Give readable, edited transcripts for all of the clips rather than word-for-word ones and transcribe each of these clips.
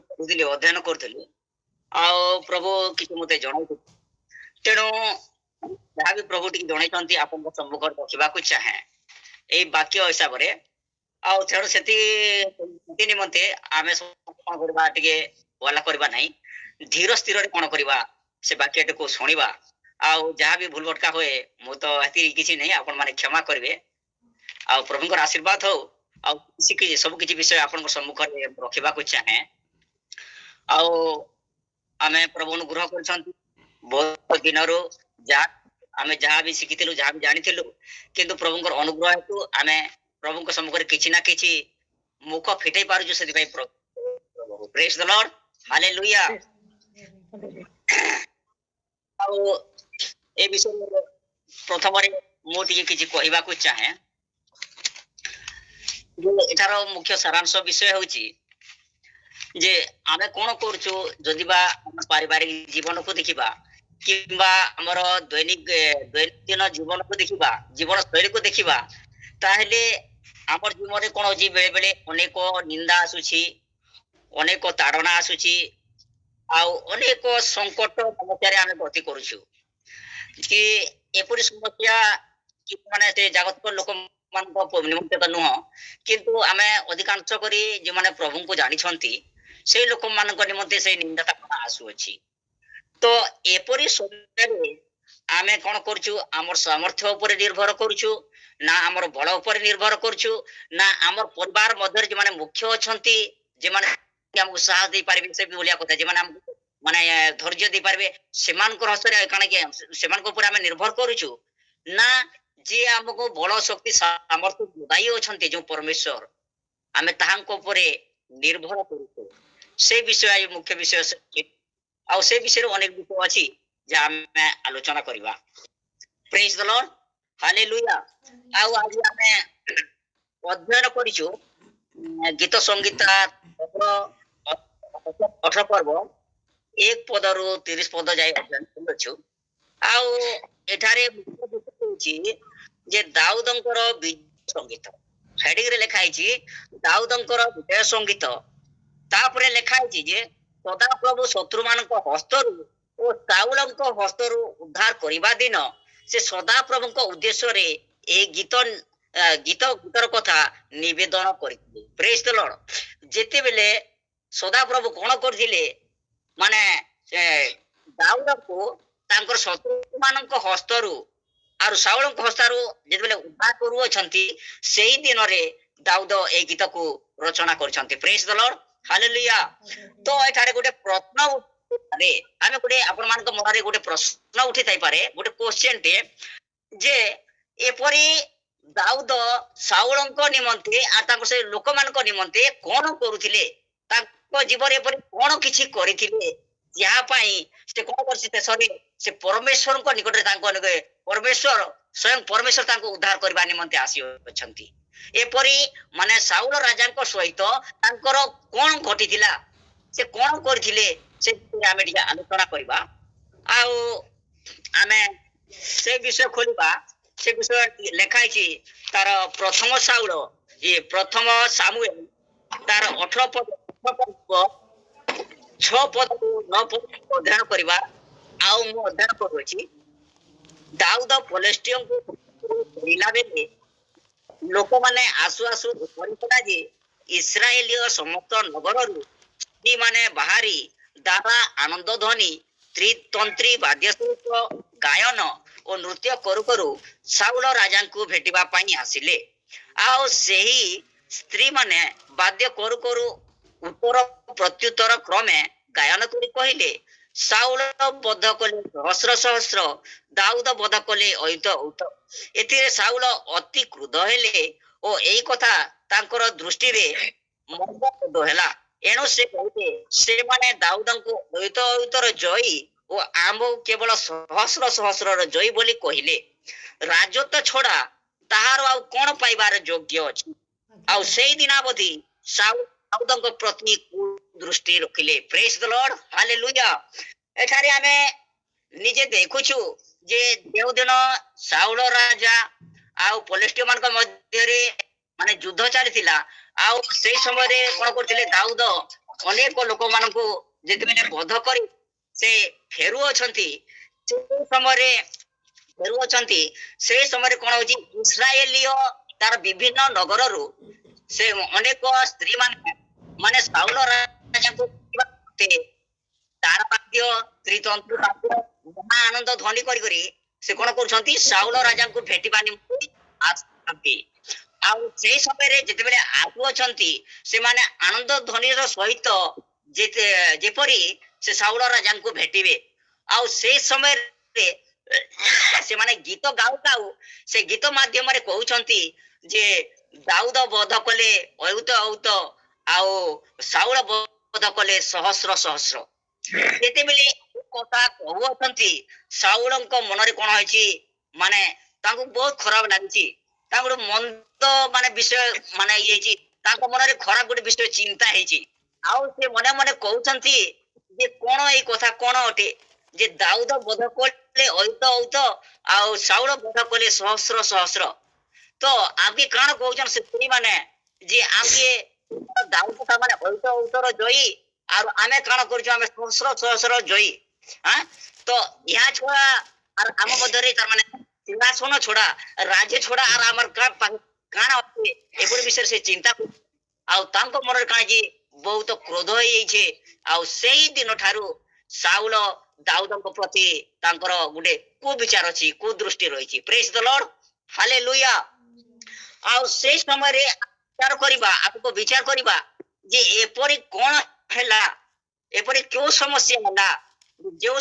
ପଢୁଥିଲି ଅଧ୍ୟୟନ କରୁଥିଲି ଆଉ ପ୍ରଭୁ କିଛି ମତେ ଜଣାଇଥିଲେ, ତେଣୁ ଯାହା ବି ପ୍ରଭୁ ଟିକେ ଜଣେଇଛନ୍ତି ଆପଣଙ୍କ ସମ୍ମୁଖରେ ରଖିବାକୁ ଚାହେଁ ଏଇ ବାକ୍ୟ ହିସାବରେ। ଆଉ ତେଣୁ ସେଥି ନିମନ୍ତେ ଆମେ କଣ କରିବା, ଟିକେ ଭଲ କରିବା ନାହିଁ, ଧୀର ସ୍ଥିରରେ କଣ କରିବା ସେ ବାକ୍ୟଟିକୁ ଶୁଣିବା। ଆଉ ଯାହା ବି ଭୁଲ ଭଟକା ହୁଏ ମୁଁ ତ ଏତିକି କିଛି ନାହିଁ, ଆପଣ ମାନେ କ୍ଷମା କରିବେ। ଆଉ ପ୍ରଭୁଙ୍କର ଆଶୀର୍ବାଦ ହଉ। ଆଉ ସବୁ କିଛି ବିଷୟ ଆପଣଙ୍କ ସମ୍ମୁଖରେ ରଖିବାକୁ ଚାହେଁ। ଆଉ ଆମେ ପ୍ରଭୁ ଅନୁଗ୍ରହ କରିଛନ୍ତି ବହୁତ ଦିନରୁ ଆମେ ଯାହା ବି ଶିଖିଥିଲୁ, ଯାହା ବି ଜାଣିଥିଲୁ, କିନ୍ତୁ ପ୍ରଭୁଙ୍କର ଅନୁଗ୍ରହ ହେତୁ ଆମେ ପ୍ରଭୁଙ୍କ ସମ୍ମୁଖରେ କିଛି ନା କିଛି ମୁଖ ଫିଟେଇ ପାରୁଛୁ। ସେଥିପାଇଁ ପ୍ରେଜ୍ ଦ ଲର୍ଡ, ହାଲେଲୁୟା। ଆଉ ଏ ବିଷୟରେ ପ୍ରଥମରେ ମୁଁ ଟିକେ କିଛି କହିବାକୁ ଚାହେଁ। ଏଠାର ମୁଖ୍ୟ ସାରାଂଶ ବିଷୟ ହେଉଛି ଯେ ଆମେ କଣ କରୁଛୁ, ଯଦି ବା ଆମ ପାରିବାରିକ ଜୀବନକୁ ଦେଖିବା କିମ୍ବା ଆମର ଦୈନନ୍ଦିନ ଜୀବନକୁ ଦେଖିବା, ଜୀବନ ଶୈଳୀକୁ ଦେଖିବା, ତାହେଲେ ଆମର ଜୀବନରେ କଣ ହଉଛି, ବେଳେ ବେଳେ ଅନେକ ନିନ୍ଦା ଆସୁଛି, ଅନେକ ତାଡନା ଆସୁଛି, ଆଉ ଅନେକ ସଂକଟ ସମସ୍ୟାରେ ଆମେ ଗତି କରୁଛୁ। କି ଏପରି ସମସ୍ୟା ମାନେ ସେ ଜାଗତିକ ଲୋକମାନଙ୍କ ନିମନ୍ତେ ତ ନୁହଁ, କିନ୍ତୁ ଆମେ ଅଧିକାଂଶ କରି ଯେଉଁମାନେ ପ୍ରଭୁଙ୍କୁ ଜାଣିଛନ୍ତି ସେଇ ଲୋକମାନଙ୍କ ନିମନ୍ତେ ସେଇ ନିନ୍ଦାଟା ଆସୁଅଛି। ତ ଏପରି ସମୟରେ ଆମେ କଣ କରୁଛୁ, ଆମର ସାମର୍ଥ୍ୟ ଉପରେ ନିର୍ଭର କରୁଛୁ ନା ଆମର ବଳ ଉପରେ ନିର୍ଭର କରୁଛୁ, ନା ଆମର ପରିବାର ମଧ୍ୟରେ ଯେଉଁମାନେ ମୁଖ୍ୟ ଅଛନ୍ତି, ଯେଉଁମାନେ ଆମକୁ ସାହସ ଦେଇପାରିବେ, ସେ ଭଳିଆ କଥା, ଯେଉଁମାନେ ଆମକୁ ମାନେ ଧୈର୍ଯ୍ୟ ଦେଇପାରିବେ, ସେମାନଙ୍କର ହସ୍ତରେ କାଣା କି ସେମାନଙ୍କ ଉପରେ ଆମେ ନିର୍ଭର କରୁଛୁ, ନା ଯିଏ ଆମକୁ ବଳ ଶକ୍ତି ସାମର୍ଥ୍ୟ ଯୋଗାଇ ଅଛନ୍ତି ଯୋଉ ପରମେଶ୍ୱର, ଆମେ ତାହାଙ୍କ ଉପରେ ନିର୍ଭର କରୁଛୁ। ସେ ବିଷୟ ମୁଖ୍ୟ ବିଷୟ। ଆଉ ସେ ବିଷୟରେ ଅନେକ ବିଷୟ ଅଛି ଯାହା ଆମେ ଆଲୋଚନା କରିବା। ପ୍ରେଜ୍ ଦ ଲର୍ଡ, ହାଲେଲୁୟା। ଆଉ ଆଜି ଆମେ ଅଧ୍ୟୟନ କରିଛୁ ଗୀତ ସଂଗୀତ 18 ପର୍ବ 1 ପଦରୁ 30 ପଦ ଯାଇ ଅଧ୍ୟୟନ କରୁଛୁ। ଆଉ ଏଠାରେ ମୁଖ୍ୟ ବିଷୟ ହେଉଛି ଯେ ଦାଉଦଙ୍କର ବିଜୟ ସଙ୍ଗୀତ। ହେଡିଂରେ ଲେଖା ହେଇଛି ଦାଉଦଙ୍କର ବିଜୟ ସଙ୍ଗୀତ। ତାପରେ ଲେଖା ହେଇଛି ଯେ ସଦାପ୍ରଭୁ ଶତ୍ରୁମାନଙ୍କ ହସ୍ତରୁ ଓ ସାଉଲଙ୍କ ହସ୍ତରୁ ଉଦ୍ଧାର କରିବା ଦିନ ସେ ସଦାପ୍ରଭୁଙ୍କ ଉଦ୍ଦେଶ୍ୟରେ ଏହି ଗୀତର କଥା ନିବେଦନ କରିଥିଲେ। ପ୍ରେଜ୍ ଦ ଲର୍ଡ। ଯେତେବେଳେ ସଦାପ୍ରଭୁ କଣ କରିଥିଲେ, ମାନେ ଦାଉଦଙ୍କୁ ତାଙ୍କର ଶତ୍ରୁମାନଙ୍କ ହସ୍ତରୁ ଆଉ ସାଉଲଙ୍କ ହସ୍ତରୁ ଯେତେବେଳେ ଉଦ୍ଧାର କରୁଅଛନ୍ତି, ସେଇ ଦିନରେ ଦାଉଦ ଏହି ଗୀତକୁ ରଚନା କରିଛନ୍ତି। ପ୍ରେଜ୍ ଦ ଲର୍ଡ, ହାଲେଲୁୟା। ତ ଏଠାରେ ଗୋଟେ ପ୍ରଶ୍ନ ଆମେ ଆପଣ ମାନଙ୍କ ମନରେ ଗୋଟେ ପ୍ରଶ୍ନ ଉଠି ଥାଇପାରେ, ଗୋଟେ କ୍ୱେଶ୍ଚନ ଟେ, ଯେ ଏପରି ଦାଉଦ ସାଉଲଙ୍କ ନିମନ୍ତେ ଆଉ ତାଙ୍କ ସେ ଲୋକମାନଙ୍କ ନିମନ୍ତେ କଣ କରୁଥିଲେ, ତାଙ୍କ ଜୀବନରେ ଏପରି କଣ କିଛି କରିଥିଲେ ଯାହା ପାଇଁ ସେ କଣ କରିଛି, ଶେଷରେ ସେ ପରମେଶ୍ୱରଙ୍କ ନିକଟରେ ସ୍ୱୟଂ ପରମେଶ୍ୱର ତାଙ୍କୁ ଉଦ୍ଧାର କରିବା ନିମନ୍ତେ ଆସିଅଛନ୍ତି। ଏପରି ମାନେ ସାଉଲ ରାଜାଙ୍କ ସହିତ ତାଙ୍କର କଣ ଘଟିଥିଲା, ସେ କଣ କରିଥିଲେ, ସେ ବିଷୟରେ ଆମେ ଟିକେ ଆଲୋଚନା କରିବା। ଆଉ ଆମେ ସେ ବିଷୟ ଖୋଲିବା। ସେ ବିଷୟ ଲେଖା ହେଇଛି ତାର ପ୍ରଥମ ସାମୁଏଲ ତାର 18 ପଦ 6 ପଦରୁ 9 ପଦ ଅଧ୍ୟୟନ କରିବା। ଆଉ ମୁଁ ଅଧ୍ୟୟନ କରୁଅଛି। ଦାଉଦ ଫିଲିଷ୍ଟିୟଙ୍କୁ ଧରିଲା ବେଳେ ଲୋକମାନେ ଆସୁ ଆସୁ କରିଥିଲା ଯେ ଇସ୍ରାଏଲୀୟ ସମସ୍ତ ନଗରରୁ ସ୍ତ୍ରୀମାନେ ବାହାରି ଦାବା, ଆନନ୍ଦ ଧ୍ୱନି, ତ୍ରିତନ୍ତ୍ରୀ ବାଦ୍ୟ ସହିତ ଗାୟନ ଓ ନୃତ୍ୟ କରୁ କରୁ ସାଉଲ ରାଜାଙ୍କୁ ଭେଟିବା ପାଇଁ ଆସିଲେ। ଆଉ ସେହି ସ୍ତ୍ରୀ ମାନେ ବାଦ୍ୟ କରୁ କରୁ ଉତ୍ତର ପ୍ରତ୍ୟୁତ୍ତର କ୍ରମେ ଗାୟନ କରି କହିଲେ, ସାଉଲ ବଧ କଲେ ସହସ୍ର ସହସ୍ର, ଦାଉଦ ବଧ କଲେ ଅୟୁତ। ଏଥିରେ ସାଉଲ ଅତି କ୍ରୁଦ୍ଧ ହେଲେ ଓ ଏଇ କଥା ତାଙ୍କର ଦୃଷ୍ଟିରେ ମନ୍ଦବୋଧ ହେଲା। ଏଣୁ ସେ କହିଲେ, ସେମାନେ ଦାଉଦଙ୍କୁ ଅୟୁତର ଜୟୀ ଓ ଆମ୍ଭକୁ କେବଳ ସହସ୍ର ସହସ୍ରର ଜୟୀ ବୋଲି କହିଲେ। ରାଜତ୍ୱ ଛଡା ତାହାର ଆଉ କଣ ପାଇବାର ଯୋଗ୍ୟ ଅଛି? ଆଉ ସେଇ ଦିନାବଧି ଦାଉଦଙ୍କ ପ୍ରତି ଦୃଷ୍ଟି ରଖିଲେ। ପ୍ରେଜ୍ ଦ ଲର୍ଡ, ହାଲେଲୁୟା। ଏଠାରେ ଆମେ ନିଜେ ଦେଖୁଛୁ ଯେ ଯେଉଁଦିନ ସାଉଲ ରାଜା ଆଉ ଫିଲିଷ୍ଟିୟ ମାନଙ୍କ ମଧ୍ୟରେ ମାନେ ଯୁଦ୍ଧ ଚାଲିଥିଲା, ଆଉ ସେଇ ସମୟରେ କଣ କରୁଥିଲେ, ଦାଉଦ ଅନେକ ଲୋକମାନଙ୍କୁ ଯେତେବେଳେ ବଧ କରି ସେ ଫେରୁଅଛନ୍ତି ସେ ସମୟରେ ଫେରୁଅଛନ୍ତି ସେ ସମୟରେ କଣ ହଉଛି ଇସ୍ରାଏଲୀୟ ତାର ବିଭିନ୍ନ ନଗରରୁ ସେ ଅନେକ ସ୍ତ୍ରୀ ମାନେ ସାଉଲ ରାଜାଙ୍କୁ ତାର ବାଦ୍ୟ ତ୍ରିତନ୍ତୁ ମହା ଆନନ୍ଦ ଧ୍ୱନି କରି ସେ କଣ କରୁଛନ୍ତି ସାଉଲ ରାଜାଙ୍କୁ ଭେଟିବା ନିମନ୍ତେ ଆସୁଛନ୍ତି। ଆଉ ସେଇ ସମୟରେ ଯେତେବେଳେ ଆସୁଅଛନ୍ତି ସେମାନେ ଆନନ୍ଦ ଧ୍ୱନିର ସହିତ ଯେପରି ସେ ସାଉଲ ରାଜାଙ୍କୁ ଭେଟିବେ ଆଉ ସେଇ ସମୟରେ ସେମାନେ ଗୀତ ଗାଉ ଗାଉ ସେ ଗୀତ ମାଧ୍ୟମରେ କହୁଛନ୍ତି ଯେ ଦାଉଦ ବଧ କଲେ ଅୟୁତ ଅୟୁତ ଆଉ ସାଉଳ ବଧ କଲେ ସହସ୍ର ସହସ୍ର। ଯେତେବେଳେ କଥା କହୁଅଛନ୍ତି ସାଉଳଙ୍କ ମନରେ କଣ ହେଇଛି ମାନେ ତାଙ୍କୁ ବହୁତ ଖରାପ ଲାଗିଛି ତାଙ୍କୁ ଗୋଟେ ମନ୍ଦ ମାନେ ବିଷୟ ମାନେ ଇଏ ହେଇଛି ତାଙ୍କ ମନରେ ଖରାପ ଗୋଟେ ବିଷୟ ଚିନ୍ତା ହେଇଛି ଆଉ ସେ ମନେ ମନେ କହୁଛନ୍ତି ଯେ କଣ ଏଇ କଥା କଣ ଅଟେ ଯେ ଦାଉଦ ବଧ କଲେ ଅୟୁତ ଅୟୁତ ଆଉ ସାଉଳ ବଧ କଲେ ସହସ୍ର ସହସ୍ର। ତ ଆମ୍କେ କାଣ କହୁଛନ୍ ସେ ସ୍ତ୍ରୀ ମାନେ ଯେ ଆମ୍କେ ଦାଉଦ ମାନେ ଅୟୁତ ଅୟୁତର ଜୟୀ আর ଆମେ କାଣ କରୁଛୁ ଆମେ ସହସ୍ର ସହସ୍ର ଜୟୀ। ତ ଏହା ଛଡା আর ଆମ ମଧ୍ୟରେ ତାର ମାନେ ସିଂହାସନ ଛଡା ରାଜ୍ୟ ଛଡା আর ଆମର କାଣ ଅଛି ଏପରି ବିଷୟରେ ସେ ଚିନ୍ତା ଆଉ ତାଙ୍କ ମନରେ କାଣ ଯେ ବହୁତ କ୍ରୋଧ ହେଇଯାଇଛି ଆଉ ସେଇ ଦିନ ଠାରୁ ସାଉଲ ଦାଉଦଙ୍କ ପ୍ରତି ତାଙ୍କର ଗୋଟେ କୁବିଚାର ଅଛି କୁଦୃଷ୍ଟି ରହିଛି। ପ୍ରେଜ ଦ ଲର୍ଡ ହାଲେଲୁୟା। ଆଉ ସେଇ ସମୟରେ ବିଚାର କରିବା ଆଗକୁ ବିଚାର କରିବା ଯେ ଏପରି କଣ ହେଲା ଏପରି କେଉଁ ସମସ୍ୟା ହେଲା ଯେଉଁ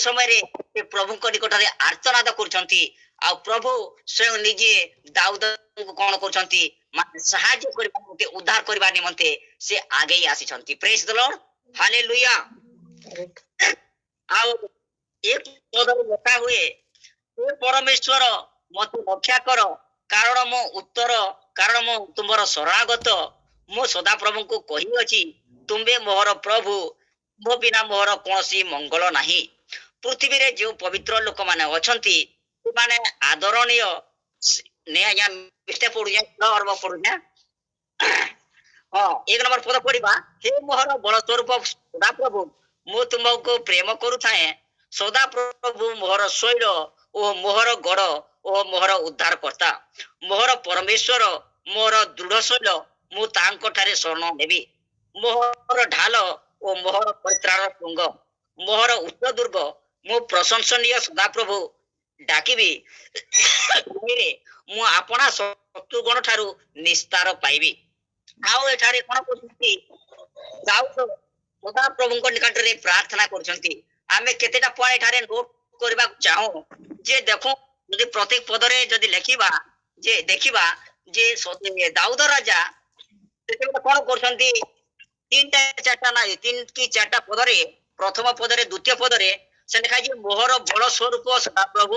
ସମୟରେ ସେ ପ୍ରଭୁଙ୍କ ନିକଟରେ ଆର୍ତ୍ତନାଦ କରୁଛନ୍ତି ଆଉ ପ୍ରଭୁ ସ୍ୱୟଂ ନିଜେ ଦାଉଦଙ୍କୁ କଣ କରୁଛନ୍ତି ମାନେ ସାହାଯ୍ୟ କରିବା ନିମନ୍ତେ ଉଦ୍ଧାର କରିବା ନିମନ୍ତେ ସେ ଆଗେଇ ଆସିଛନ୍ତି। ପ୍ରେଜ ଦ ଲର୍ଡ ହାଲେଲୁୟା। ଆଉ ଏକ ପଦରେ ଲେଖା ହୁଏ ହେ ପରମେଶ୍ୱର ମତେ ରକ୍ଷା କର କାରଣ ମୁଁ ତୁମର ଶରଣାଗତ ମୁଁ ସଦାପ୍ରଭୁଙ୍କୁ କହିଅଛି ତୁମ୍ଭେ ମୋହର ପ୍ରଭୁ ତୁମ୍ଭ ବିନା ମୋହର କୌଣସି ମଙ୍ଗଳ ନାହିଁ। ପୃଥିବୀରେ ଯେଉଁ ପବିତ୍ର ଲୋକମାନେ ଅଛନ୍ତି ସେମାନେ ଆଦରଣୀୟ ନେ ଆଜ୍ଞା ମିଷ୍ଟେ ପଢୁଛେ ପଢୁଛେ ହଁ 1 ନମ୍ବର ପଦ ପଢିବା ହେ ମୋହର ବଳ ସ୍ୱରୂପ ସଦାପ୍ରଭୁ ମୁଁ ତୁମକୁ ପ୍ରେମ କରୁଥାଏ ସଦାପ୍ରଭୁ ମୋହର ଶୈଳ ଓ ମୋହର ଗଡ଼ ଓ ମୋହର ଉଦ୍ଧାର କର୍ତ୍ତା ମୋହର ପରମେଶ୍ୱର ମୋର ଦୃଢ ଶୈଳ ମୁଁ ତାଙ୍କ ଠାରେ ଶରଣ ନେବି ମୋହର ଢାଲ ଓ ମୋହର ପରିତ୍ରାଣ ଶୃଙ୍ଗ ମୋହର ଉଚ୍ଚ ଦୁର୍ଗ ମୁଁ ପ୍ରଶଂସନୀୟ ସଦାପ୍ରଭୁ ଡାକିବି ମୁଁ ଆପଣା ଶତ୍ରୁଗଣ ଠାରୁ ନିସ୍ତାର ପାଇବି। ଆଉ ଏଠାରେ କଣ କରୁଛନ୍ତି ଦାଉଦ ସଦାପ୍ରଭୁଙ୍କ ନିକଟରେ ପ୍ରାର୍ଥନା କରୁଛନ୍ତି। ଆମେ କେତେଟା ପଏଣ୍ଟ ଏଠାରେ ନୋଟ କରିବାକୁ ଚାହୁଁ ଯେ ଦେଖୁ ଯଦି ପ୍ରତ୍ୟେକ ପଦରେ ଯଦି ଲେଖିବା ଯେ ଦେଖିବା ଯେ ଦାଉଦ ରାଜା ସେତେବେଳେ କଣ କରୁଛନ୍ତି 3ଟା 4ଟା ନା 3 କି 4ଟା ପଦରେ ପ୍ରଥମ ପଦରେ ଦ୍ୱିତୀୟ ପଦରେ ସେ ଲେଖାଯାଇଛି ମୋହର ବଳ ସ୍ୱରୂପ ସଦାପ୍ରଭୁ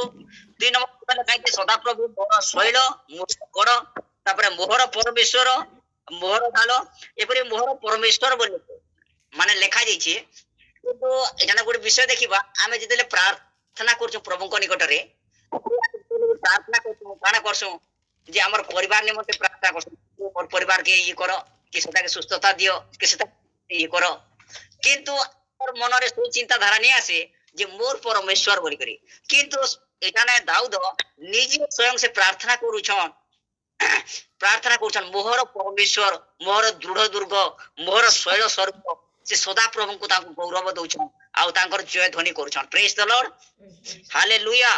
2 ନମ୍ବର ପଦରେ ଲେଖାଯାଇଛି ସଦାପ୍ରଭୁ ମୋର ଶୈଳ ମୋର ତାପରେ ମୋହର ପରମେଶ୍ୱର ମୋହର ଢାଲ ଏପରି ମୋହର ପରମେଶ୍ୱର ବୋଲି ମାନେ ଲେଖା ଯାଇଛି। କିନ୍ତୁ ଏখানে ଗୋଟେ ବିଷୟ ଦେଖିବା ଆମେ ଯେତେବେଳେ ପ୍ରାର୍ଥନା କରୁଛୁ ପ୍ରଭୁଙ୍କ ନିକଟରେ ପ୍ରାର୍ଥନା କରୁଛୁ କାଣା କରସୁଁ ଯେ ଆମର ପରିବାର ନିମନ୍ତେ ପ୍ରାର୍ଥନା କରସୁଁ ମୋର ପରିବାର କେ ଇଏ କର କି ସେଟାକେ ସୁସ୍ଥତା ଦିଅ କି ସେଟା ଇଏ କର କିନ୍ତୁ ଆମର ମନରେ ସେ ଚିନ୍ତାଧାରା ନେଇ ଆସେ ଯେ ମୋର ପରମେଶ୍ୱର ବୋଲିକରି କିନ୍ତୁ ଏখানে ଦାଉଦ ନିଜେ ସ୍ୱୟଂ ସେ ପ୍ରାର୍ଥନା କରୁଛନ୍ ମୋହର ପରମେଶ୍ୱର ମୋହର ଦୃଢ ଦୁର୍ଗ ମୋହର ଶୈଳ ସ୍ୱରୂପ ସେ ସଦାପ୍ରଭୁଙ୍କୁ ତାଙ୍କୁ ଗୌରବ ଦଉଛନ୍ ଆଉ ତାଙ୍କର ଜୟ ଧ୍ୱନି କରୁଛନ୍। ପ୍ରେଜ ଦ ଲର୍ଡ ହାଲେଲୁୟା।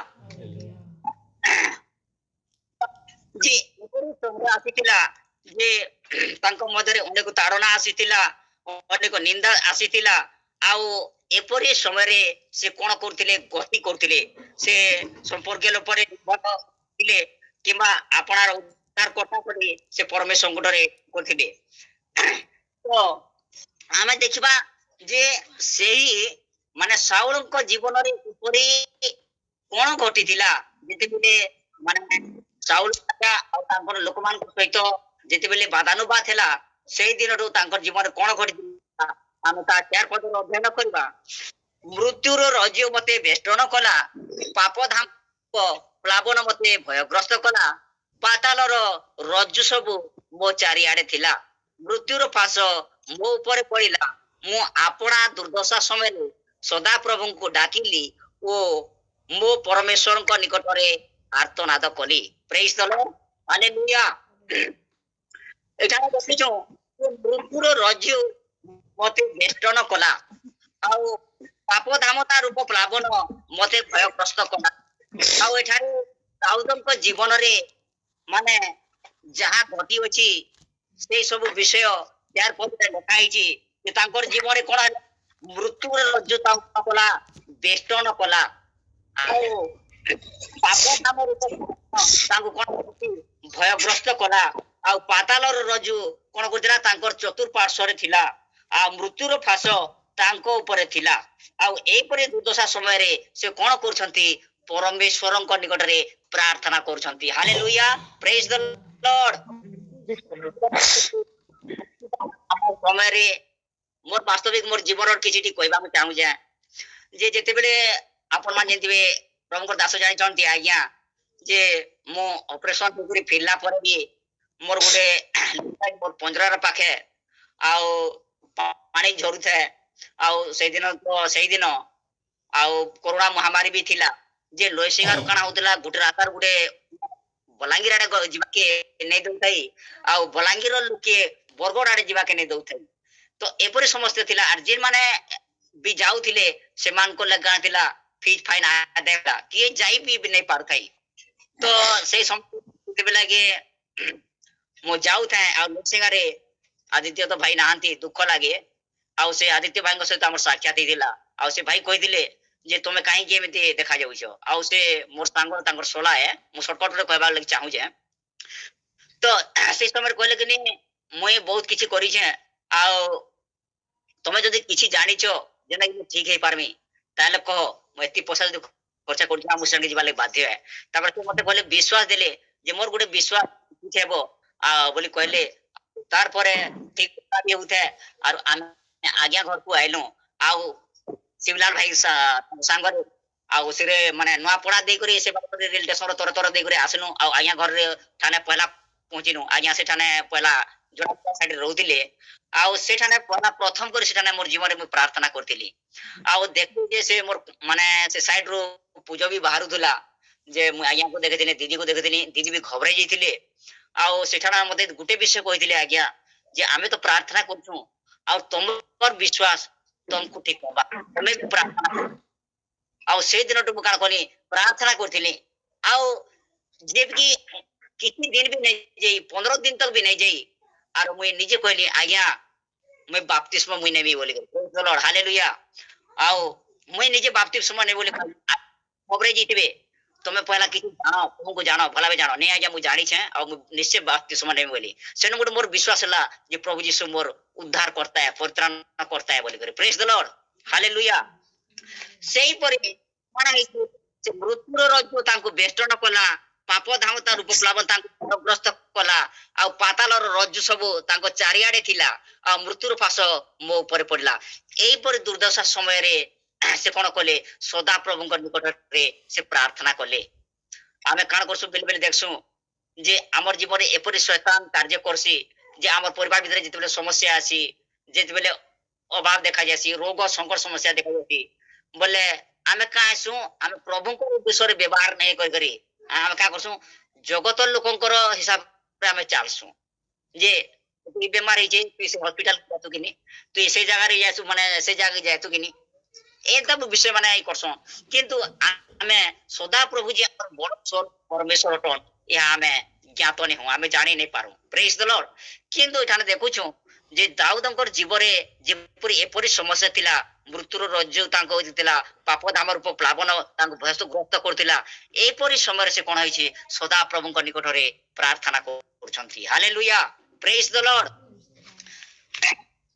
ଯେ ଏପରି ସମୟ ଆସିଥିଲା ଯେ ତାଙ୍କ ମଧ୍ୟରେ ଅନେକ ତାଡ଼ନା ଆସିଥିଲା ଅନେକ ନିନ୍ଦା ଆସିଥିଲା ଆଉ ଏପରି ସମୟରେ ସେ କଣ କରୁଥିଲେ ଗତି କରୁଥିଲେ ସେ ସମ୍ପର୍କୀୟ ଲୋକରେ ଥିଲେ କିମ୍ବା ଆପଣାର ଉଦ୍ଧାର କର୍ତ୍ତା କରି ସେ ପରମେଶ୍ୱର ନିକଟରେ କରିଥିଲେ। ତ ଆମେ ଦେଖିବା ଯେ ସେହି ମାନେ ସାଉଳଙ୍କ ଜୀବନରେ କିପରି କଣ ଘଟିଥିଲା ଯେତେବେଳେ ମାନେ ସାଉଳ ଆଉ ତାଙ୍କର ଲୋକମାନଙ୍କ ସହିତ ଯେତେବେଳେ ବାଦାନୁବାଦ ହେଲା ସେଇ ଦିନଠୁ ତାଙ୍କର ଜୀବନରେ କଣ ଘଟିଥିଲା ଆମେ ତା 4 ପଦରେ ଅଧ୍ୟୟନ କରିବା। ମୃତ୍ୟୁର ରଜ୍ୟ ମତେ ବେଷ୍ଟନ କଲା ପାପ ଧାମ ପ୍ଲାବନ ମତେ ଭୟଗ୍ରସ୍ତ କଲା ପାତାଳର ରଜ୍ଜୁ ସବୁ ମୋ ଚାରିଆଡେ ଥିଲା ମୃତ୍ୟୁର ଫାଶ ମୋ ଉପରେ ପଡ଼ିଲା, ମୁଁ ଆପଣା ଦୁର୍ଦ୍ଦଶା ସମୟରେ ସଦା ପ୍ରଭୁଙ୍କୁ ଡାକିଲି ଓ ମୋ ପରମେଶ୍ୱରଙ୍କ ନିକଟରେ ଆର୍ତ୍ତନାଦ କଲି। ପ୍ରେଜ୍ ଦ ଲର୍ଡ, ହାଲେଲୁୟା। ଏଠାରେ ଦେଖିଛୁ ମୃତ୍ୟୁର ରଜ୍ଜୁ ମତେ ବେଷ୍ଟନ କଲା, ଆଉ ପାପ ଧାମତା ରୂପ ପ୍ଲାବନ ମତେ ଭୟଗ୍ରସ୍ତ କଲା। ଆଉ ଏଠାରେ ଦାଉଦଙ୍କ ଜୀବନରେ ମାନେ ଯାହା ଘଟିଅଛି ସେଇ ସବୁ ବିଷୟ ୟାର ପରେ ଲେଖା ହେଇଛି ଯେ ତାଙ୍କର ଜୀବନରେ କଣ ହେଲା, ମୃତ୍ୟୁର ରଜ୍ଜୁ ତାଙ୍କୁ କଲା, ବେଷ୍ଟନ କଲା, ଆଉ ପାପ ଧାମ ରୂପ ତାଙ୍କୁ କଣ କରୁଛି, ଭୟଗ୍ରସ୍ତ କଲା, ଆଉ ପାତାଳର ରଜ୍ଜୁ କଣ କରୁଥିଲା, ତାଙ୍କର ଚତୁର୍ପାର୍ଶ୍ୱରେ ଥିଲା, ଆଉ ମୃତ୍ୟୁର ଫାଶ ତାଙ୍କ ଉପରେ ଥିଲା। ଆଉ ଏଇପରି ଦୁର୍ଦ୍ଦଶା ସମୟରେ ସେ କଣ କରୁଛନ୍ତି, ପରମେଶ୍ୱରଙ୍କ ନିକଟରେ ପ୍ରାର୍ଥନା କରୁଛନ୍ତି। ହାଲେଲୁୟା, ପ୍ରେଜ୍ ଦ ଲର୍ଡ। ସମୟରେ ମୋର ବାସ୍ତବିକ ମୋର ଜୀବନର କିଛିଟି କହିବାକୁ ଚାହୁଁଛେ ଯେ ଯେତେବେଳେ ଆପଣ ମାନେ ଜାଣିଥିବେ ପ୍ରଭୁଙ୍କର ଦାସ ଜାଣିଛନ୍ତି ଆଜ୍ଞା ଯେ ମୁଁ ଅପରେସନ କରି ଫେରିଲା ପରେ ବି ମୋର ଗୋଟେ ମୋର ପଞ୍ଜରାର ପାଖେ ଆଉ ପାଣି ଝରୁଥାଏ। ଆଉ ସେଇଦିନ ଆଉ କରୋନା ମହାମାରୀ ବି ଥିଲା ଯେ ଲୋଇସିଙ୍ଗାରୁ କାଣା ହଉଥିଲା, ଗୋଟେ ରାସ୍ତାର ଗୋଟେ ବଲାଙ୍ଗୀର ଆଡେ ଯିବାକେ ନେଇ ଦଉଥାଇ, ଆଉ ବଲାଙ୍ଗୀର ଲୋକେ ବରଗଡ଼ ଆଡେ ଯିବାକେ ନେଇ ଦଉଥାଇ। ତ ଏପରି ସମସ୍ତେ ଥିଲା, ଆର୍ ଯେନ୍ ମାନେ ବି ଯାଉଥିଲେ ସେମାନଙ୍କ ଲାଗି ଥିଲା ଫିଜ୍ ଫାଇନ୍ ଆଦାୟ, କିଏ ଯାଇ ବି ନେଇ ପାରୁଥାଇ। ତ ସେଇ ଯେତେବେଳେ କି ମୁଁ ଯାଉଥାଏ ଆଉ ଲୋସିଙ୍ଗାରେ ଆଦିତ୍ୟ ତ ଭାଇ ନାହାନ୍ତି, ଦୁଃଖ ଲାଗେ। ଆଉ ସେ ଆଦିତ୍ୟ ଭାଇଙ୍କ ସହିତ ଆମର ସାକ୍ଷାତ ହେଇଥିଲା, ଆଉ ସେ ଭାଇ କହିଥିଲେ ଯେ ତମେ କାହିଁକି ଏମିତି ଦେଖାଯାଉଛ। ଆଉ ସେ ମୋର ସାଙ୍ଗ ତାଙ୍କର ଶଳା ମୁଁ ସର୍ଟକଟରେ କହିବାର ଲାଗି ଚାହୁଁଛେ। ତ ସେ ସମୟରେ କହିଲେ କି ମୁଇଁ ବହୁତ କିଛି କରିଛେ, ଆଉ ତମେ ଯଦି କିଛି ଜାଣିଛ ଯେନ୍ତା କି ଠିକ ହେଇପାରମି ତାହେଲେ କହ, ମୁଁ ଏତିକି ପଇସା ଯଦି ଖର୍ଚ୍ଚ କରୁଛି ମୁଁ ସେଠି ଯିବା ଲାଗି ବାଧ୍ୟ ହେ। ତାପରେ ସେ ମତେ କହିଲେ, ବିଶ୍ୱାସ ଦେଲେ ଯେ ମୋର ଗୋଟେ ବିଶ୍ୱାସ ଠିକ ହେବ ବୋଲି କହିଲେ। ତାରପରେ ଠିକ ବି ହଉଥାଏ, ଆଉ ଆମେ ଆଜ୍ଞା ଘରକୁ ଆଇଲୁ, ଆଉ ଶିବଲାଲ ଭାଇ ସାଙ୍ଗରେ ଆଉ ସେରେ ମାନେ ନୂଆପଡ଼ା ଦେଇକରି ସେ ରେଲ ଷ୍ଟେସନ ତର ଦେଇକରି ଆସିଲୁ, ଆଉ ଆଜ୍ଞା ଘରରେ ଠାନେ ପହଲା ପହଞ୍ଚିନୁ। ଆଜ୍ଞା ସେଠାନେ ପହଲା ଜଣେ ସାଇଡରେ ରହୁଥିଲେ, ଆଉ ସେଠାନେ ପହଲା ପ୍ରଥମ କରି ସେଠାନେ ମୋର ଜୀବନରେ ମୁଁ ପ୍ରାର୍ଥନା କରିଥିଲି। ଆଉ ଦେଖୁ ଯେ ସେ ମୋର ମାନେ ସେ ସାଇଡ ରୁ ପୂଜ ବି ବାହାରୁଥିଲା, ଯେ ମୁଁ ଆଜ୍ଞାକୁ ଦେଖିଥିଲି, ଦିଦିକୁ ଦେଖିଥିଲି, ଦିଦି ବି ଘବରାଇ ଯାଇଥିଲେ। ଆଉ ସେଠାନେ ମତେ ଗୋଟେ ବିଷୟ କହିଥିଲେ, ଆଜ୍ଞା ଯେ ଆମେ ତ ପ୍ରାର୍ଥନା କରୁଛୁ ଆଉ ତମର ବିଶ୍ୱାସ ତମକୁ ଠିକ ହବା, ତମେ ବି ପ୍ରାର୍ଥନା କର। ଆଉ ସେଇ ଦିନଠୁ ମୁଁ କାଣ କଲି, ପ୍ରାର୍ଥନା କରିଥିଲି। ଆଉ ଯେକି କିଛି ଦିନ ବି ନେଇ ଯାଇ 15 ଦିନ ତକ ବି ନେଇ ଯାଇ আর মুই নিজে কইলি আজ্ঞা মুই বাপতিস্মা মুই নেবি বলি, হালেলুয়া। ଆଉ ମୁଇଁ ନିଜେ ବାପ୍ତିସ୍ମ ନେବି ବୋଲି ଖବରେଇ ଯାଇଥିବେ, ତମେ ପହଲା କିଛି ଜାଣ, ତୁମକୁ ଜାଣ ଭଲ ଭାବେ ଜାଣ, ନାଇଁ ଆଜ୍ଞା ମୁଁ ଜାଣିଛେ ଆଉ ମୁଁ ନିଶ୍ଚୟ ବାପ୍ତିସ୍ମ ନେବି ବୋଲି। ସେନୁ ଗୋଟେ ମୋର ବିଶ୍ୱାସ ହେଲା ଯେ ପ୍ରଭୁ ଯୀଶୁ ମୋର ଉଦ୍ଧାର କର୍ତ୍ତା ହେ, ପରିତ୍ରାଣ କର୍ତ୍ତା ହେ ବୋଲିକରି। ପ୍ରେଜ୍ ଦ ଲର୍ଡ, ହାଲେଲୁୟା। ସେଇପରି କଣ ହେଇଛି, ସେ ମୃତ୍ୟୁର ରଜ୍ଜୁ ତାଙ୍କୁ ବେଷ୍ଟନ କଲା, ପାପ ଧାମ ତା ରୂପ ପ୍ଲାବନ ତାଙ୍କୁ ଭୟଗ୍ରସ୍ତ କଲା, ଆଉ ପାତାଳର ରଜ୍ଜୁ ସବୁ ତାଙ୍କ ଚାରିଆଡେ ଥିଲା, ଆଉ ମୃତ୍ୟୁର ଫାଶ ମୋ ଉପରେ ପଡିଲା। ଏଇପରି ଦୁର୍ଦ୍ଦଶା ସମୟରେ ସେ କଣ କଲେ, ସଦା ପ୍ରଭୁଙ୍କ ନିକଟରେ ସେ ପ୍ରାର୍ଥନା କଲେ। ଆମେ କାଣ କରଛୁ ବେଲେ ବେଲେ ଦେଖସୁଁ ଯେ ଆମର ଜୀବନରେ ଏପରି ଶୈତାନ କାର୍ଯ୍ୟ କରସି ଯେ ଆମର ପରିବାର ଭିତରେ ଯେତେବେଳେ ସମସ୍ୟା ଆସି, ଯେତେବେଳେ ଅଭାବ ଦେଖା ଯାସି, ରୋଗ ସଂକଟ ସମସ୍ୟା ଦେଖା ଯାସି ବୋଲେ ଆମେ କାଁ ଆସୁ, ଆମେ ପ୍ରଭୁଙ୍କ ଉଦ୍ଦେଶ୍ୟରେ ବ୍ୟବହାର ନାଇଁ କରି ଆମେ କାଁ କରସୁଁ, ଜଗତ ଲୋକଙ୍କର ହିସାବରେ ଆମେ ଚାଲସୁଁ। ଯେ তুই বেমার হয়েছে, তুই সে হসপিটাল যাইতু কিনি, তুই সেই জায়গায় যাইতু মানে সেই জায়গায় যাইতু কিনি, ଏନ୍ତା ବିଷୟ ମାନେ କରସନ୍। କିନ୍ତୁ ଆମେ ସଦା ପ୍ରଭୁ ଯେ ଆମର ବଡ ପରମେଶ୍ୱର ଅଟନ୍, ଏହା ଆମେ ଜ୍ଞାତ ନି ହଉ, ଆମେ ଜାଣି ନେଇ ପାରୁ। ପ୍ରେଜ୍ ଦ ଲର୍ଡ। କିନ୍ତୁ ଏଠାନେ ଦେଖୁଛୁ ଯେ ଦାଉଦଙ୍କର ଜୀବରେ ଯେପରି ଏପରି ସମସ୍ୟା ଥିଲା, ମୃତ୍ୟୁର ରଜ୍ଜୁ ତାଙ୍କ ଥିଲା, ପାପ ଧାମ ରୂପ ପ୍ଲାବନ ତାଙ୍କୁ ଭୟଗ୍ରସ୍ତ କରୁଥିଲା। ଏପରି ସମୟରେ ସେ କଣ ହେଇଛି, ସଦା ପ୍ରଭୁଙ୍କ ନିକଟରେ ପ୍ରାର୍ଥନା କରୁଛନ୍ତି। ହାଲେଲୁୟା, ପ୍ରେଜ୍ ଦ ଲର୍ଡ।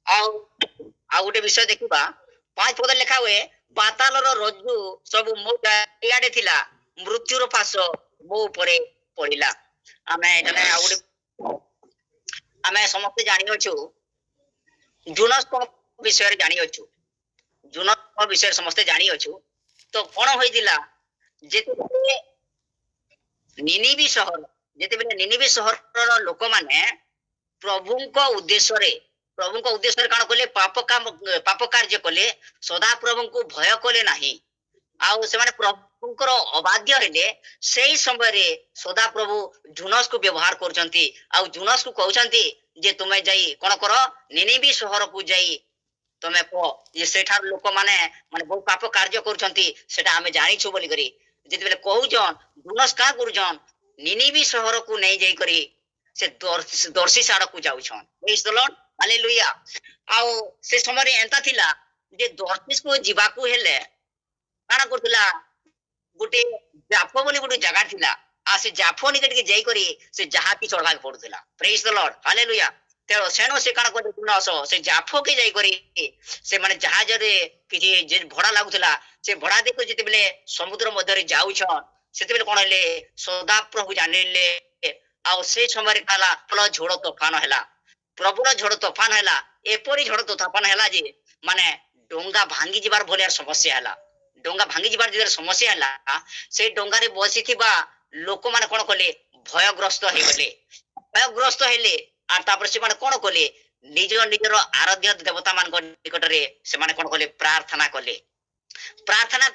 ଆଉ ଆଉ ଗୋଟେ ବିଷୟ ଦେଖିବା, 5 ପଦ ଲେଖା ହୁଏ, ପାତାଳର ରଜ୍ଜୁ ସବୁ ମୋ ଚାରିଆଡେ ଥିଲା, ମୃତ୍ୟୁର ଫାଶ ମୋ ଉପରେ ପଡିଲା। ଆମେ ଏখানে ଆଉ ଗୋଟେ ଆମେ ସମସ୍ତେ ଜାଣିଅଛୁ ଜୁନସ୍ ବିଷୟରେ ଜାଣିଅଛୁ, ଜୁନସ୍ ବିଷୟରେ ସମସ୍ତେ ଜାଣିଅଛୁ। ତ କଣ ହୋଇଥିଲା, ଯେତେବେଳେ ନିନିବି ସହର ଯେତେବେଳେ ନିନିବି ସହରର ଲୋକମାନେ ପ୍ରଭୁଙ୍କ ଉଦ୍ଦେଶ୍ୟରେ प्रभु को उद्देश्य काण कले पाप कार्य कले सदा प्रभु को भय कले नाही आउ से प्रभुंकर अबाध्य हेले सेही समय रे सदा प्रभु जुनस को व्यवहार करछंती आउ जुनस को कहउछंती जे तुमे जाई कोन करो निनिबी शहर को जाई तुमे को जे सेठार लोक माने बहुत पाप कार्य करछंती सेटा हमें जानि छु बोली करी जेते बेले कहउछन जुनस का करछन निनिबी शहर को नहीं जाई करी से दर्शी साड़ को जाउछन प्रेज द लॉर्ड हालेलुया आउ से समय रे एंता थिला जे दर्शी को जीवा को हेले काना करथिला गुटे जाफो बोली गुटे जगह थिला आ से जाफो निकट के जाई करी से जहाज की चढ़वा के पड़ुथिला प्रेज द लॉर्ड हालेलुया तेरो सेनो से काना कर दुनस से जाफो के जाई करी से माने जहाज रे किछि जे भड़ा लागुथिला से भड़ा देखो जते बेले समुद्र मध्य रे जाउछन सेते बेले कोन हेले सदा प्रभु जानिले आ से समय काला प्रबल झोड़ तूफान हैला प्रबल झोड़ तूफान हैला एपरी झोड़ तूफान हैला जे माने डोंगा भांगी जिबार भलियार समस्या हैला डोंगा भांगी जिबार जे समस्या हैला से डोंगा रे बसिथिबा लोक माने कोन कले भयग्रस्त हे गले भयग्रस्त हेले आ तापर से माने कोन कले निज निजर आराध्य देवता मान निकट रे से माने कोन कले प्रार्थना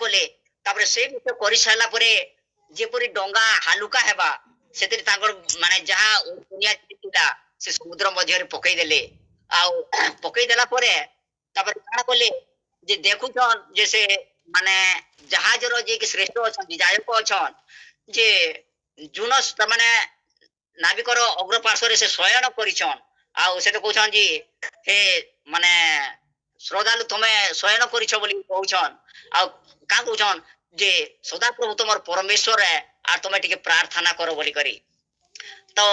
कले तापर से विषय करि साला परे जेपरी डोंगा हालुका हेबा सेतिर तांकर माने जहा दुनिया थिला से समुद्र मध्य रे पकई देले आ पकई देला परे तापर काना कले जे देखुछन जे से माने जहाज रो जे कि श्रेष्ठ अछन विधायक अछन जे जुनस माने नाविकर अग्र पार्श्व रे से शयन करिछन आ से तो कहछन जी हे माने श्रद्धालु तमे शयन करिछ बोली कहछन आ का कहछन जे सदा प्रभु तमर परमेश्वर है आ तमे टिके प्रार्थना करो बोली करी तो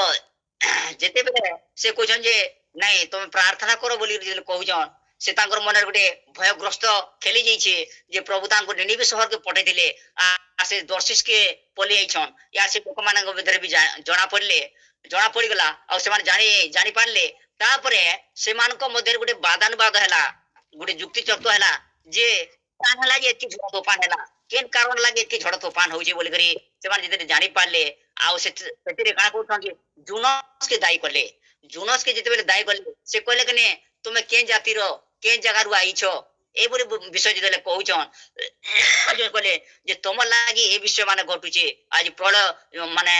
जेते बेले से कहछन जे नहीं तमे प्रार्थना करो बोली कहछन से तांकर मन गोटे भयग्रस्त खेली जाइछे जे प्रभु तांको निनिबे शहर के पठे दिले आ से दर्शिस के पली आइछन या से लोक मानक भीतर भी जणा पड़ी गला आ से मान जानी पारले तापरे से मानक मध्य गोटे वादानुवाद हैला गोटे जुक्ति तर्क हैला जे कान हला जे एति झड़ तूफान हैला केन कारण लागे एति झड़ तूफान होउछे बोली करी से मान जेते जानी पारले आ से सेतिरे काना कहउछन जे जुनस के दाई करले जुनस के जेते बेले दाई करले से कहले कने तुमे केन जातिर केन जगह रु आइछो ए बोली विषय जेते कहउछन जे कहले जे तुम लागी ए विषय माने घटुचे आज प्रलय माने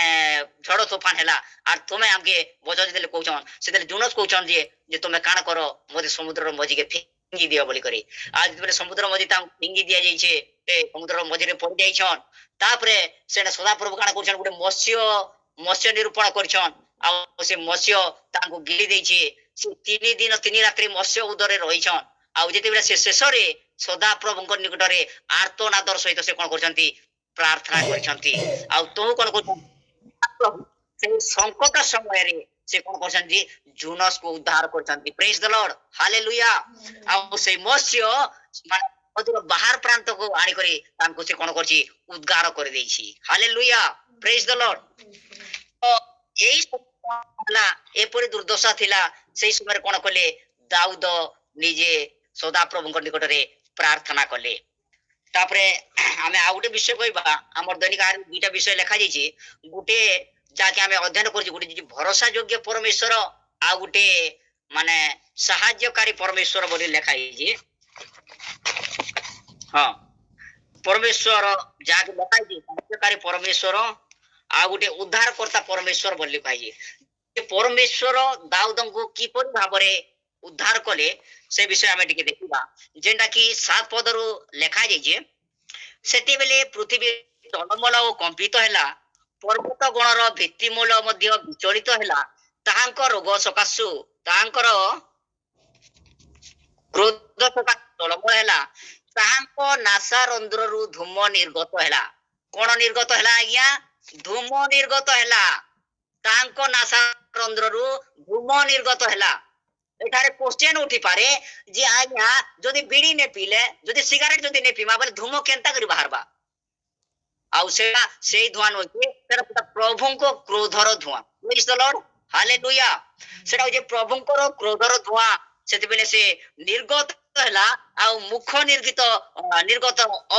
झड़ तूफान हैला आर तुमे हमके बज जेते कहउछन सेते जुनस कहउछन जे तुमे काना करो मोदे समुद्र मझी के फिंगी दियो बोली करी आज बेले समुद्र मझी ता फिंगी दिया जाइछे ए समुद्र मझी रे पड़ जाइछन तापरे सेना सदा प्रभु काना कहउछन गुटे मत्स्य निरूपण करछन आ से मत्स्य तांको गिरी देइछे से 3 दिन 3 रात्रि मत्स्य उदरे रहिछन आ जेते बेले से शेष रे सदा प्रभुଙ୍କ निकटरे आर्तनादर सहित से कोन करछंती प्रार्थना करछंती आ तो कोन करछंती से संकट समय रे से कोन करछंती जुनस को उद्धार करछंती प्रेज द लॉर्ड हालेलुया आ से मत्स्य माने अदुर बाहर प्रांत को आनी करी तांको से कोन करछि उद्धार कर देइछि हालेलुया प्रेज द लॉर्ड तो एई हला एपरि दुर्दशा थिला सेही समय कोन कले दाऊद निजे सदा प्रभुଙ୍କ निकटरे प्रार्थना कले तापरे हमें आ गुटे विषय कहबा हमर दैनिक आहार दुईटा विषय लिखा जाइछि गुटे जाके हमें अध्ययन करछि गुटे जे भरोसा योग्य परमेश्वर आ गुटे माने सहायकारी परमेश्वर बोली लिखा जाइछि हां परमेश्वर जाके लिखा जाइछि सहायकारी परमेश्वर आ गुटे उद्धारकर्ता परमेश्वर बोली लिखा जाइछि परमेश्वर दाऊदଙ୍କୁ किपरि भाबरे उद्धार कले से विषय हमें टिके देखिबा जेंटा कि 7 पदरु लिखा जाइजे सेते बेले पृथ्वी तलमल ओ कंपित हैला पर्वत गणर भित्तिमूल मध्य विचलित हैला ताहांक रोग सकासु ताहांकर क्रोध सकासु तलमल हैला ताहांक नासा रंध्ररु धूम निर्गत हैला कोन निर्गत हैला आज्ञा धूम निर्गत हैला ताहांक नासा रंध्ररु धूम निर्गत हैला एठारे क्वेश्चन उठी पारे जे आज्ञा जदी बीड़ी ने पीले जदी सिगरेट जदी ने पीमा बोले धूम केनता करी बाहरबा आउ सेला सेही धुआं होइके तेरा प्रभुंको क्रोधर धुआं प्रेज द लॉर्ड हालेलुया सेटा जे प्रभुंकर क्रोधर धुआं सेते बेले से निर्गत हैला आ मुख निर्गत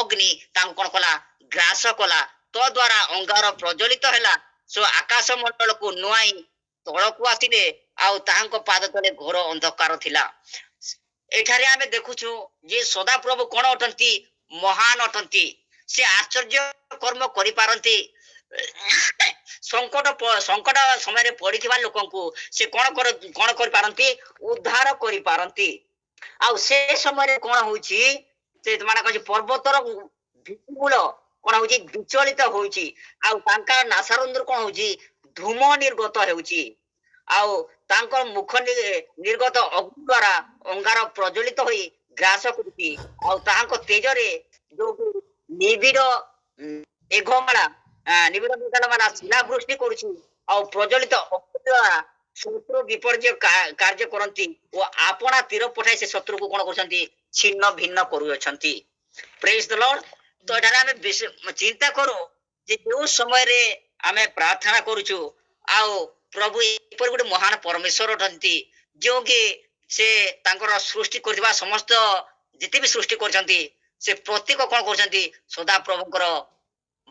अग्नि तांको कोन कला ग्रास कला तो द्वारा अंगार प्रज्वलित हैला सो आकाश मंडल को नुआई ତଳକୁ ଆସିଲେ ଆଉ ତାହାଙ୍କ ପାଦ ତଳେ ଘୋର ଅନ୍ଧକାର ଥିଲା। ଏଠାରେ ଆମେ ଦେଖୁଛୁ ଯେ ସଦାପ୍ରଭୁ କଣ ଅଟନ୍ତି? ମହାନ ଅଟନ୍ତି। ସେ ଆଶ୍ଚର୍ଯ୍ୟ କର୍ମ କରିପାରନ୍ତି। ସଙ୍କଟ ସମୟରେ ପଡିଥିବା ଲୋକଙ୍କୁ ସେ କଣ କରିପାରନ୍ତି? ଉଦ୍ଧାର କରିପାରନ୍ତି। ଆଉ ସେ ସମୟରେ କଣ ହଉଛି? ସେ ମାନେ କହୁଛି ପର୍ବତର ଭିତ୍ତିମୂଳ କଣ ହଉଛି? ବିଚଳିତ ହଉଛି। ଆଉ ତାଙ୍କ ନାସାରନ୍ଧ୍ରରୁ କଣ ହଉଛି? ଧୂମ ନିର୍ଗତ ହେଉଛି। ଆଉ ତାଙ୍କ ମୁଖ ନିର୍ଗତ ଅଗ୍ନି ଦ୍ୱାରା ଅଙ୍ଗାର ପ୍ରଜ୍ୱଳିତ ହୋଇ ଗ୍ରାସ କରୁଛି। ଆଉ ତାହାଙ୍କ ତେଜରେ ଯୋଉ ନିବିଡ଼ ମେଘମାଳା ନିବିଡ଼ ମେଘମାଳା ଶିଳାବୃଷ୍ଟି କରୁଛି। ଆଉ ପ୍ରଜ୍ୱଳିତ ଅଗ୍ନି ଦ୍ୱାରା ଶତ୍ରୁ ବିପର୍ଯ୍ୟୟ କାର୍ଯ୍ୟ କରନ୍ତି ଓ ଆପଣା ତୀର ପଠାଇ ସେ ଶତ୍ରୁକୁ କଣ କରୁଛନ୍ତି? ଛିନ୍ନ ଭିନ୍ନ କରୁଅଛନ୍ତି। ପ୍ରେଜ୍ ଦ ଲର୍ଡ। ତ ଏଠାରେ ଆମେ ଚିନ୍ତା କରୁ ଯେ ଯୋଉ ସମୟରେ ଆମେ ପ୍ରାର୍ଥନା କରୁଛୁ ଆଉ ପ୍ରଭୁ ଏପରି ଗୋଟେ ମହାନ ପରମେଶ୍ୱର ଅଟନ୍ତି ଯେଉଁ କି ସେ ତାଙ୍କର ସୃଷ୍ଟି କରୁଥିବା ସମସ୍ତ ଯେତେ ବି ସୃଷ୍ଟି କରୁଛନ୍ତି ସେ ପ୍ରତ୍ୟେକ କଣ କରୁଛନ୍ତି? ସଦା ପ୍ରଭୁଙ୍କର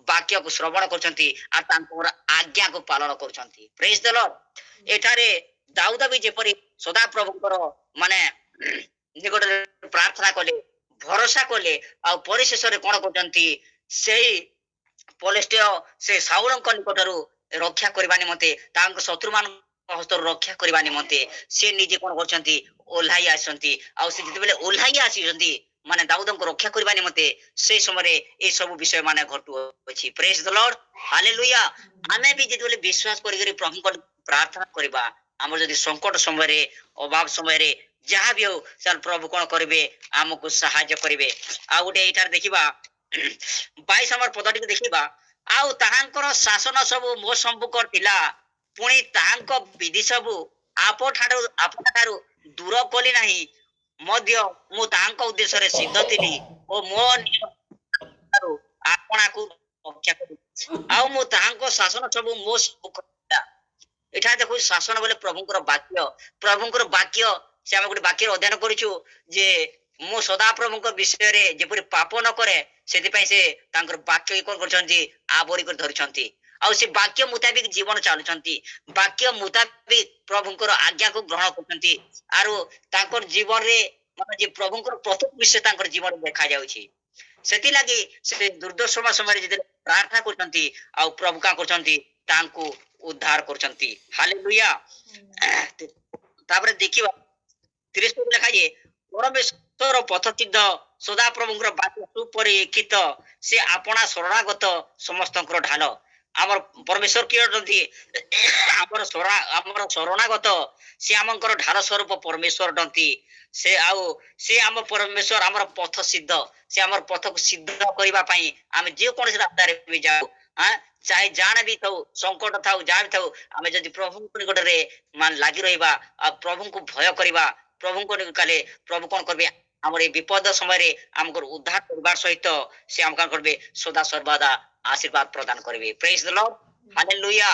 ବାକ୍ୟକୁ ଶ୍ରବଣ କରୁଛନ୍ତି ଆଉ ତାଙ୍କର ଆଜ୍ଞାକୁ ପାଳନ କରୁଛନ୍ତି। ପ୍ରେଜ୍ ଦ ଲର୍ଡ। ଏଠାରେ ଦାଉଦ ବି ଯେପରି ସଦା ପ୍ରଭୁଙ୍କର ମାନେ ନିକଟରେ ପ୍ରାର୍ଥନା କଲେ, ଭରସା କଲେ ଆଉ ପରିଶେଷରେ କଣ କରୁଛନ୍ତି? ସେଇ ପଲେଷ୍ଟିୟ ସେ ସାଉଳଙ୍କ ନିକଟରୁ ରକ୍ଷା କରିବା ନିମନ୍ତେ ତାଙ୍କ ଶତ୍ରୁମାନଙ୍କ ହସ୍ତରୁ ରକ୍ଷା କରିବା ନିମନ୍ତେ ସେ ନିଜେ କଣ କରୁଛନ୍ତି? ଓହ୍ଲାଇ ଆସିଛନ୍ତି। ଆଉ ସେ ଯେତେବେଳେ ଓହ୍ଲାଇ ଆସିଛନ୍ତି ମାନେ ଦାଉଦଙ୍କୁ ରକ୍ଷା କରିବା ନିମନ୍ତେ ସେଇ ସମୟରେ ଏଇ ସବୁ ବିଷୟ ମାନେ ଘଟୁଅଛି। ପ୍ରେଜ୍ ଦ ଲର୍ଡ। ହାଲେଲୁୟା। ଆମେ ବି ଯେତେବେଳେ ବିଶ୍ୱାସ କରିକି ପ୍ରଭୁଙ୍କ ପ୍ରାର୍ଥନା କରିବା, ଆମର ଯଦି ସଙ୍କଟ ସମୟରେ ଅଭାବ ସମୟରେ ଯାହା ବି ହଉ ତାହେଲେ ପ୍ରଭୁ କଣ କରିବେ? ଆମକୁ ସାହାଯ୍ୟ କରିବେ। ଆଉ ଗୋଟେ ଏଇଠାରେ ଦେଖିବା 22 ନମ୍ବର ପଦଟିକୁ ଦେଖିବା। ଆଉ ତାହାଙ୍କର ଶାସନ ସବୁ ମୋ ସମ୍ମୁଖ ଥିଲା, ପୁଣି ତାହାଙ୍କ ବିଧି ସବୁ ଆପଣଠାରୁ ଦୂର କଲି ନାହିଁ ମଧ୍ୟ। ମୁଁ ତାହାଙ୍କ ଉଦ୍ଦେଶ୍ୟରେ ସିଦ୍ଧ ଥିଲି ଓ ମୋ ଠାରୁ ଆପଣାକୁ ରକ୍ଷା କଲି। ଆଉ ମୁଁ ତାହାଙ୍କ ଶାସନ ସବୁ ମୋ ସମ୍ମୁଖ ଥିଲା। ଏଠାରେ ଦେଖୁ ଶାସନ ବୋଲେ ପ୍ରଭୁଙ୍କର ବାକ୍ୟ। ପ୍ରଭୁଙ୍କର ବାକ୍ୟ ସେ ଆମେ ଗୋଟେ ବାକ୍ୟରେ ଅଧ୍ୟୟନ କରିଛୁ ଯେ ମୁଁ ସଦାପ୍ରଭୁଙ୍କ ବିଷୟରେ ଯେପରି ପାପ ନ କରେ ସେଥିପାଇଁ ସେ ତାଙ୍କର ବାକ୍ୟ କଣ କରୁଛନ୍ତି? ଆବରି କରି ଧରିଛନ୍ତି। ଆଉ ସେ ବାକ୍ୟ ମୁତାବିକ ଜୀବନ ଚାଲୁଛନ୍ତି। ବାକ୍ୟ ମୁତାବିକ ପ୍ରଭୁଙ୍କର ଆଜ୍ଞାକୁ ଗ୍ରହଣ କରୁଛନ୍ତି। ଆରୁ ତାଙ୍କର ଜୀବନରେ ମାନେ ପ୍ରଭୁଙ୍କର ପ୍ରତ୍ୟେକ ବିଷୟ ତାଙ୍କର ଜୀବନରେ ଦେଖାଯାଉଛି। ସେଥିଲାଗି ସେ ଦୁର୍ଦ୍ଦଶା ସମୟରେ ଯେତେବେଳେ ପ୍ରାର୍ଥନା କରୁଛନ୍ତି ଆଉ ପ୍ରଭୁ କଣ କରୁଛନ୍ତି? ତାଙ୍କୁ ଉଦ୍ଧାର କରୁଛନ୍ତି। ହାଲେଲୁୟା। ତାପରେ ଦେଖିବା 30 ଲେଖାଯାଏ ପରମେଶ୍ୱର ପଥଚିହ୍ନ ସଦାପ୍ରଭୁଙ୍କର ବାକ୍ୟ ସୁପରିଚିତ, ସେ ଆପଣା ଶରଣାଗତ ସମସ୍ତଙ୍କର ଢାଲ। ଆମର ପରମେଶ୍ୱର କିଏ ଅଟନ୍ତି? ଆମର ଶରଣାଗତ ସେ ଆମଙ୍କର ଢାଲ ସ୍ୱରୂପ ପରମେଶ୍ୱର ଅଟନ୍ତି। ସେ ଆମ ପରମେଶ୍ୱର ଆମର ପଥ ସିଦ୍ଧ। ସେ ଆମର ପଥକୁ ସିଦ୍ଧ କରିବା ପାଇଁ ଆମେ ଯେକୌଣସି ରାସ୍ତାରେ ବି ଯାଉ, ଚାहे ଜାଣ ବି ଥାଉ, ସଙ୍କଟ ଥାଉ, ଯାହା ବି ଥାଉ, ଆମେ ଯଦି ପ୍ରଭୁଙ୍କ ନିକଟରେ ଲାଗି ରହିବା ଆଉ ପ୍ରଭୁଙ୍କୁ ଭୟ କରିବା, ପ୍ରଭୁଙ୍କ କଲେ ପ୍ରଭୁ କଣ କରିବେ? ଆମର ଏଇ ବିପଦ ସମୟରେ ଆମକୁ ଉଦ୍ଧାର କରିବା ସହିତ ସେ ଆମକୁ କଣ କରିବେ? ସଦା ସର୍ବଦା ଆଶୀର୍ବାଦ ପ୍ରଦାନ କରିବେ। ପ୍ରେଜ୍ ଦ ଲର୍ଡ। ହାଲେଲୁୟା।